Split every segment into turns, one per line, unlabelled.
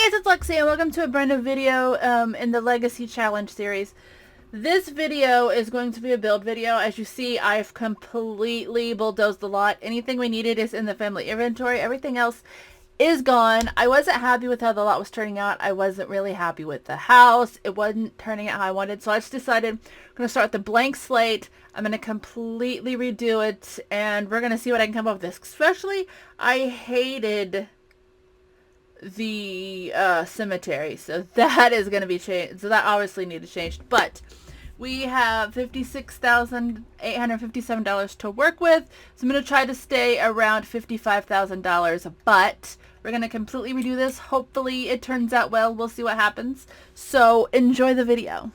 Hey guys, it's Lexi and welcome to a brand new video in the Legacy Challenge series. This video is going to be a build video. As you see, I've completely bulldozed the lot. Anything we needed is in the family inventory. Everything else is gone. I wasn't happy with how the lot was turning out. I wasn't really happy with the house. It wasn't turning out how I wanted. So I just decided I'm going to start with the blank slate. I'm going to completely redo it and we're going to see what I can come up with. Especially, I hated the cemetery, so that is going to be changed, so that obviously needed changed, but we have $56,857 to work with, so I'm going to try to stay around $55,000, but we're going to completely redo this. Hopefully it turns out well. We'll see what happens, so enjoy the video.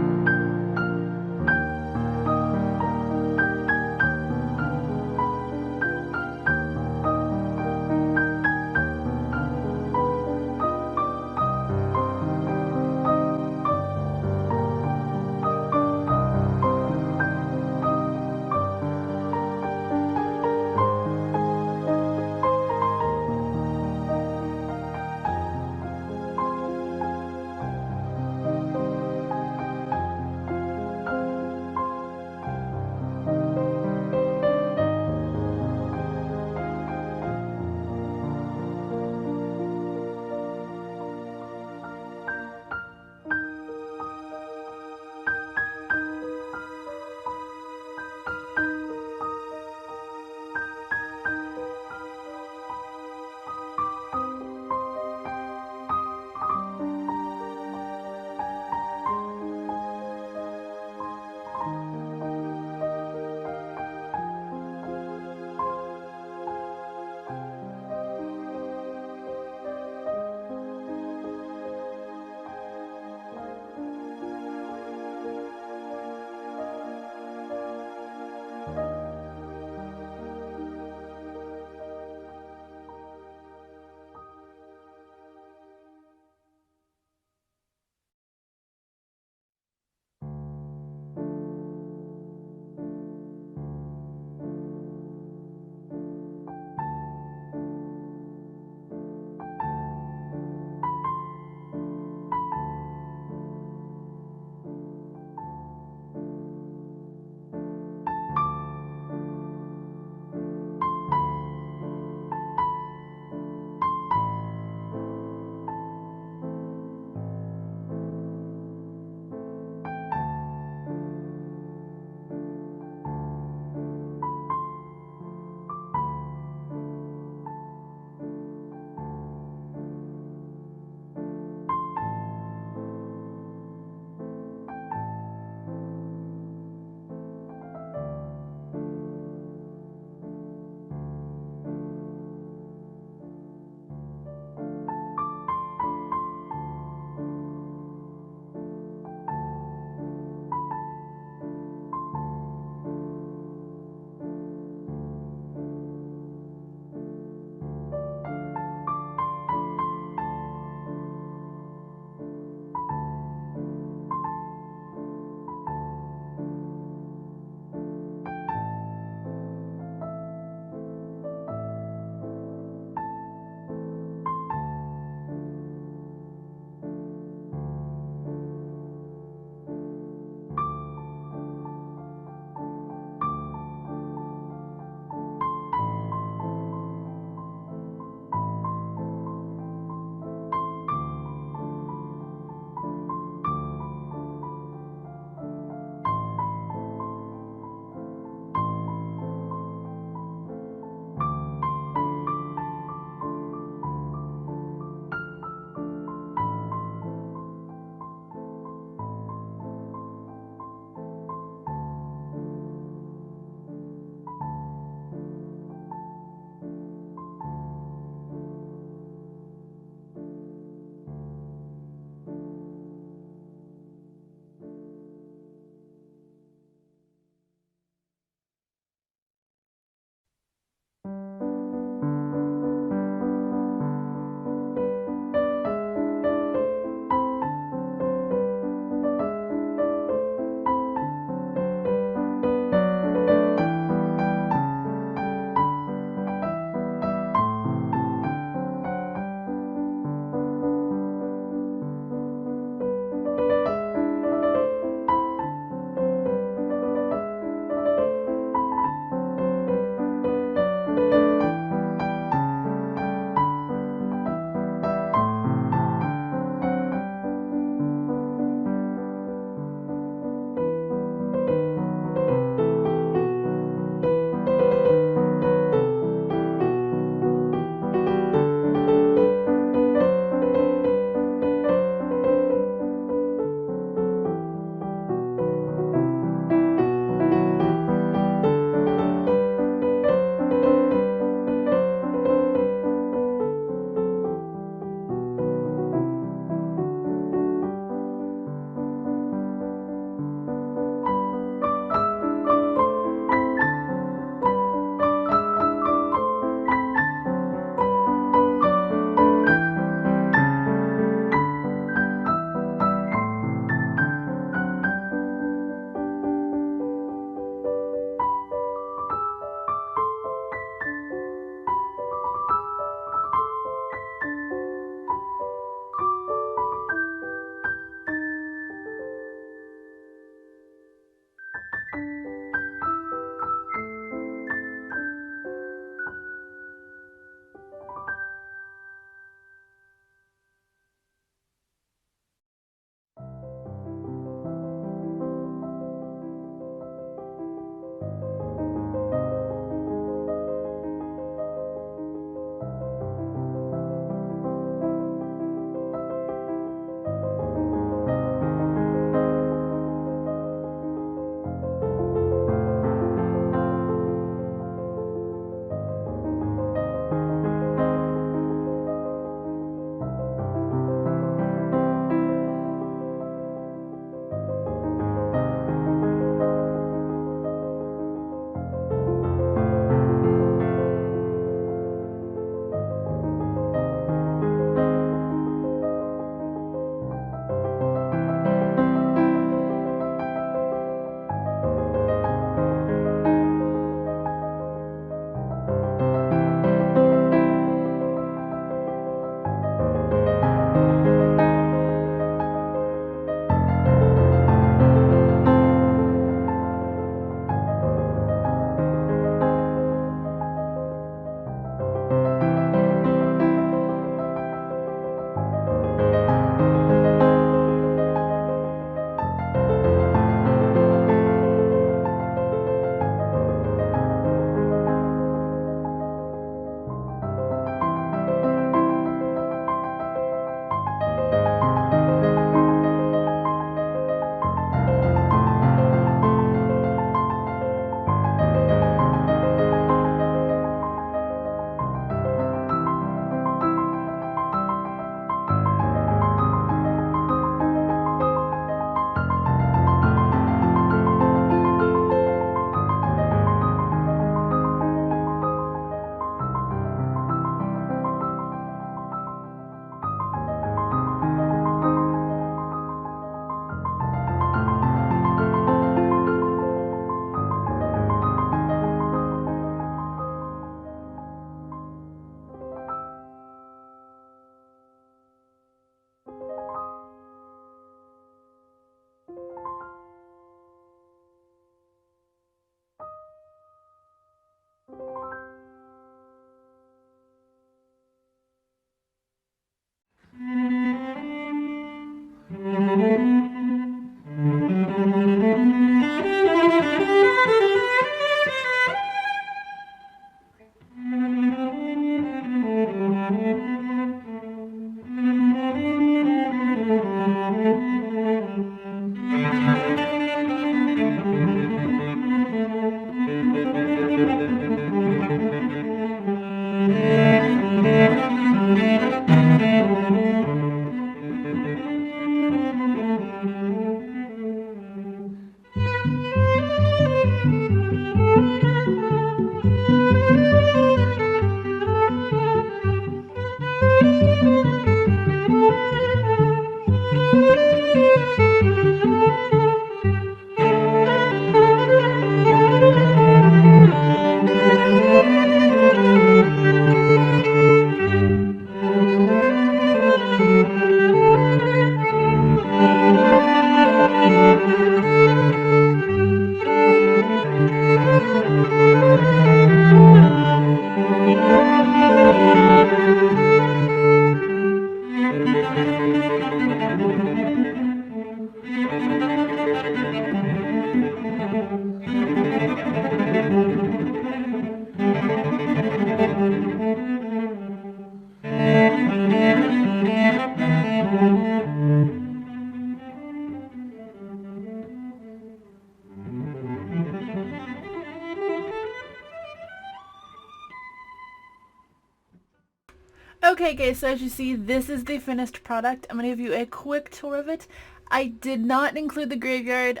Okay guys, so as you see, this is the finished product. I'm going to give you a quick tour of it. I did not include the graveyard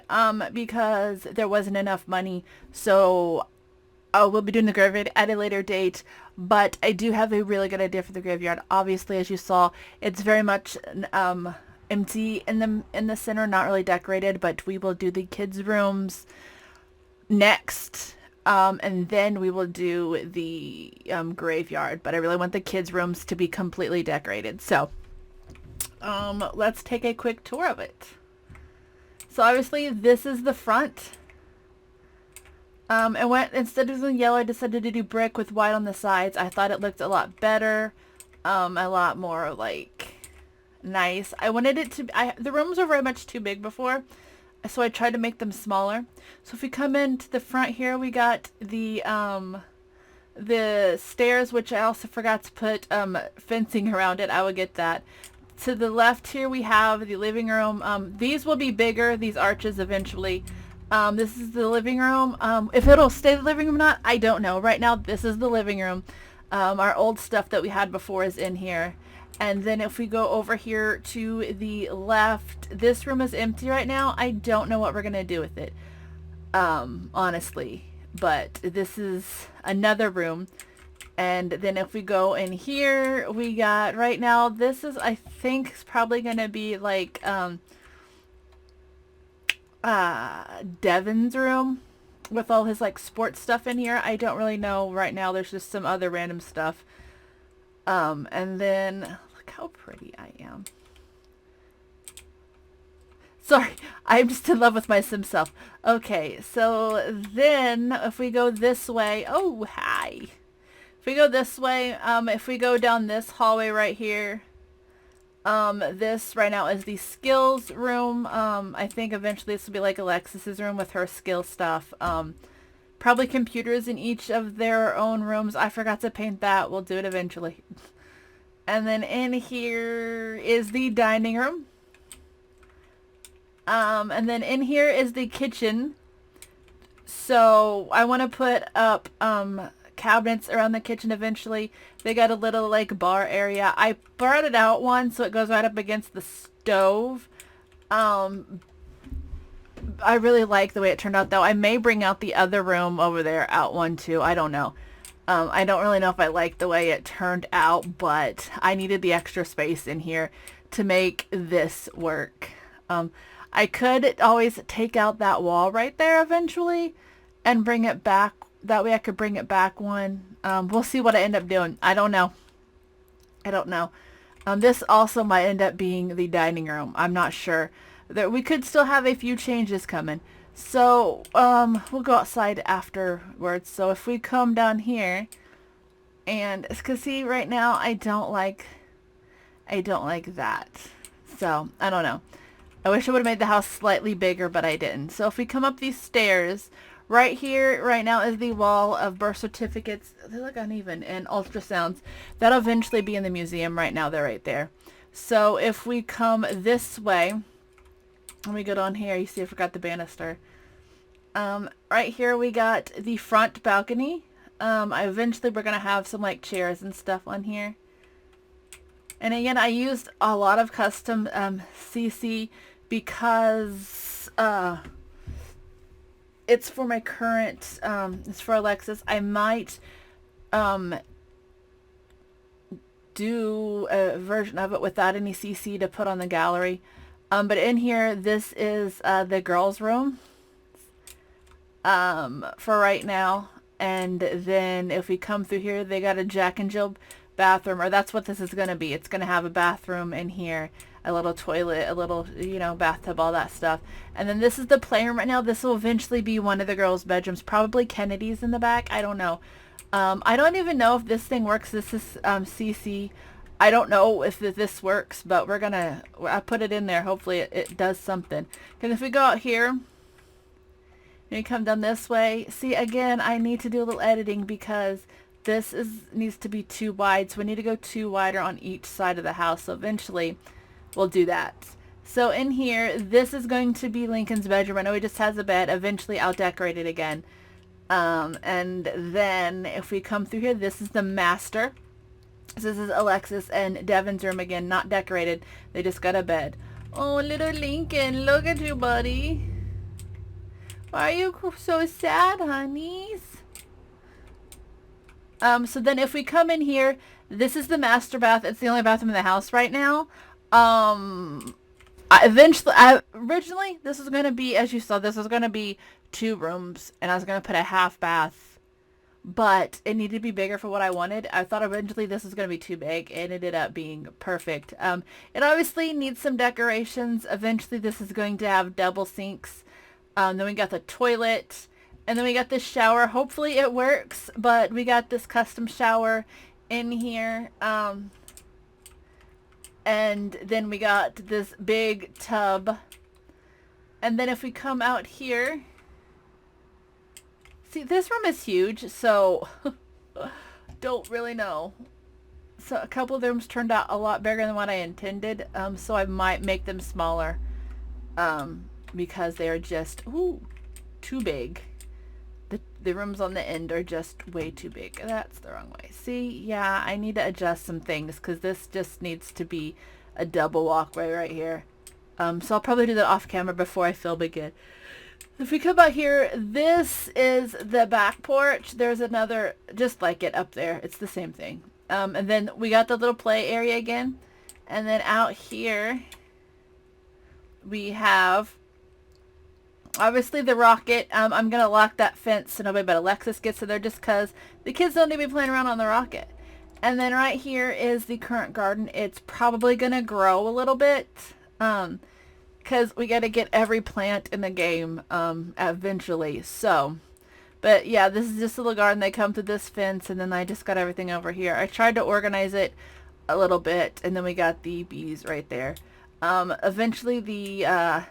because there wasn't enough money, so we'll be doing the graveyard at a later date, but I do have a really good idea for the graveyard. Obviously, as you saw, it's very much empty in the center, not really decorated, but we will do the kids' rooms next. And then we will do the graveyard, but I really want the kids' rooms to be completely decorated. So let's take a quick tour of it. So obviously this is the front. And instead of doing yellow, I decided to do brick with white on the sides. I thought it looked a lot better, a lot more like nice. I wanted it to the rooms were very much too big before, so I tried to make them smaller. So if we come into the front here, we got the stairs, which I also forgot to put fencing around it. I will get that. To the left here we have the living room. These will be bigger, these arches eventually. This is the living room. If it'll stay the living room or not, I don't know. Right now this is the living room. Our old stuff that we had before is in here. And then if we go over here to the left, this room is empty right now. I don't know what we're going to do with it, honestly. But this is another room. And then if we go in here, we got, right now, this is, I think, probably going to be like Devin's room with all his like sports stuff in here. I don't really know right now. There's just some other random stuff. And then look how pretty I am. Sorry, I'm just in love with my sim self. Okay, so then if we go this way, oh hi. If we go this way, if we go down this hallway right here, this right now is the skills room. I think eventually this will be like Alexis's room with her skill stuff. Probably computers in each of their own rooms. I forgot to paint that. We'll do it eventually. And then in here is the dining room. And then in here is the kitchen. So I want to put up cabinets around the kitchen eventually. They got a little like bar area. I brought it out one so it goes right up against the stove. I really like the way it turned out though. I may bring out the other room over there out one too. I don't know. I don't really know if I like the way it turned out, but I needed the extra space in here to make this work. I could always take out that wall right there eventually and bring it back. That way I could bring it back one. We'll see what I end up doing. I don't know. I don't know. This also might end up being the dining room. I'm not sure. We could still have a few changes coming. So we'll go outside afterwards. So if we come down here, and because see right now I don't like that. So I don't know. I wish I would have made the house slightly bigger, but I didn't. So if we come up these stairs, right here right now is the wall of birth certificates. They look uneven, and ultrasounds. That'll eventually be in the museum. Right now they're right there. So if we come this way, let me go down here. You see I forgot the banister. Right here we got the front balcony. Eventually we're going to have some like chairs and stuff on here. And again, I used a lot of custom CC because it's for my current, it's for Alexis. I might do a version of it without any CC to put on the gallery. But in here, this is the girls' room for right now. And then if we come through here, they got a Jack and Jill bathroom, or that's what this is going to be. It's going to have a bathroom in here, a little toilet, a little, you know, bathtub, all that stuff. And then this is the playroom right now. This will eventually be one of the girls' bedrooms, probably Kennedy's in the back. I don't know. I don't even know if this thing works. This is CC. I don't know if this works, but I put it in there. Hopefully it does something. Because if we go out here, and you come down this way, see again, I need to do a little editing because this needs to be too wide. So we need to go too wider on each side of the house. So eventually we'll do that. So in here, this is going to be Lincoln's bedroom. I know he just has a bed. Eventually I'll decorate it again. And then if we come through here, this is the master. So this is Alexis and Devin's room again, not decorated. They just got a bed. Oh, little Lincoln, look at you, buddy. Why are you so sad, honeys? So then if we come in here, this is the master bath. It's the only bathroom in the house right now. Originally, this was going to be, as you saw, this was going to be 2 rooms, and I was going to put a half bath, but it needed to be bigger for what I wanted. I thought originally this was going to be too big. It ended up being perfect. It obviously needs some decorations. Eventually, this is going to have double sinks. Then we got the toilet, and then we got this shower. Hopefully it works, but we got this custom shower in here. And then we got this big tub. And then if we come out here, see, this room is huge, so don't really know. So a couple of rooms turned out a lot bigger than what I intended, so I might make them smaller, because they are just too big. The rooms on the end are just way too big. That's the wrong way. See, yeah, I need to adjust some things because this just needs to be a double walkway right here. So I'll probably do that off camera before I film again. If we come out here, this is the back porch. There's another just like it up there. It's the same thing. And then we got the little play area again. And then out here, we have obviously the rocket. I'm going to lock that fence so nobody but Alexis gets to there just because the kids don't need to be playing around on the rocket. And then right here is the current garden. It's probably going to grow a little bit because we got to get every plant in the game eventually. So, but yeah, this is just a little garden. They come through this fence, and then I just got everything over here. I tried to organize it a little bit, and then we got the bees right there. Eventually the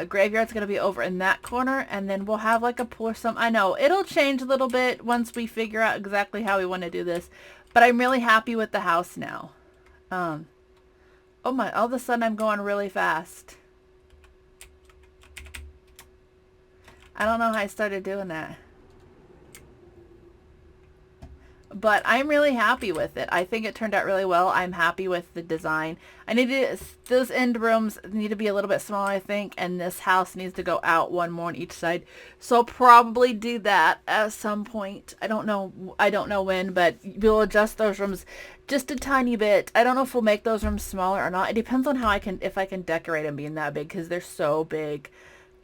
graveyard's going to be over in that corner, and then we'll have like a pool or something. I know it'll change a little bit once we figure out exactly how we want to do this, but I'm really happy with the house now. Oh my, all of a sudden I'm going really fast. I don't know how I started doing that. But I'm really happy with it. I think it turned out really well. I'm happy with the design. Those end rooms need to be a little bit smaller, I think, and this house needs to go out one more on each side. So I'll probably do that at some point. I don't know when, but we'll adjust those rooms just a tiny bit. I don't know if we'll make those rooms smaller or not. It depends on if I can decorate them being that big, because they're so big.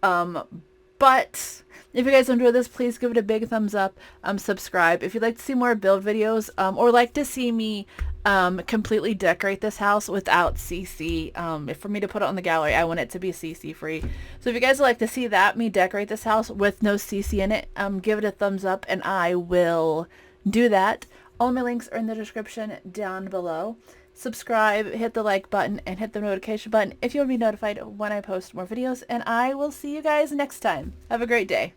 But if you guys enjoy this, please give it a big thumbs up. Subscribe if you'd like to see more build videos, or like to see me completely decorate this house without CC. For me to put it on the gallery, I want it to be CC free. So if you guys would like to see me decorate this house with no CC in it, give it a thumbs up and I will do that. All my links are in the description down below. Subscribe, hit the like button, and hit the notification button if you want to be notified when I post more videos, and I will see you guys next time. Have a great day.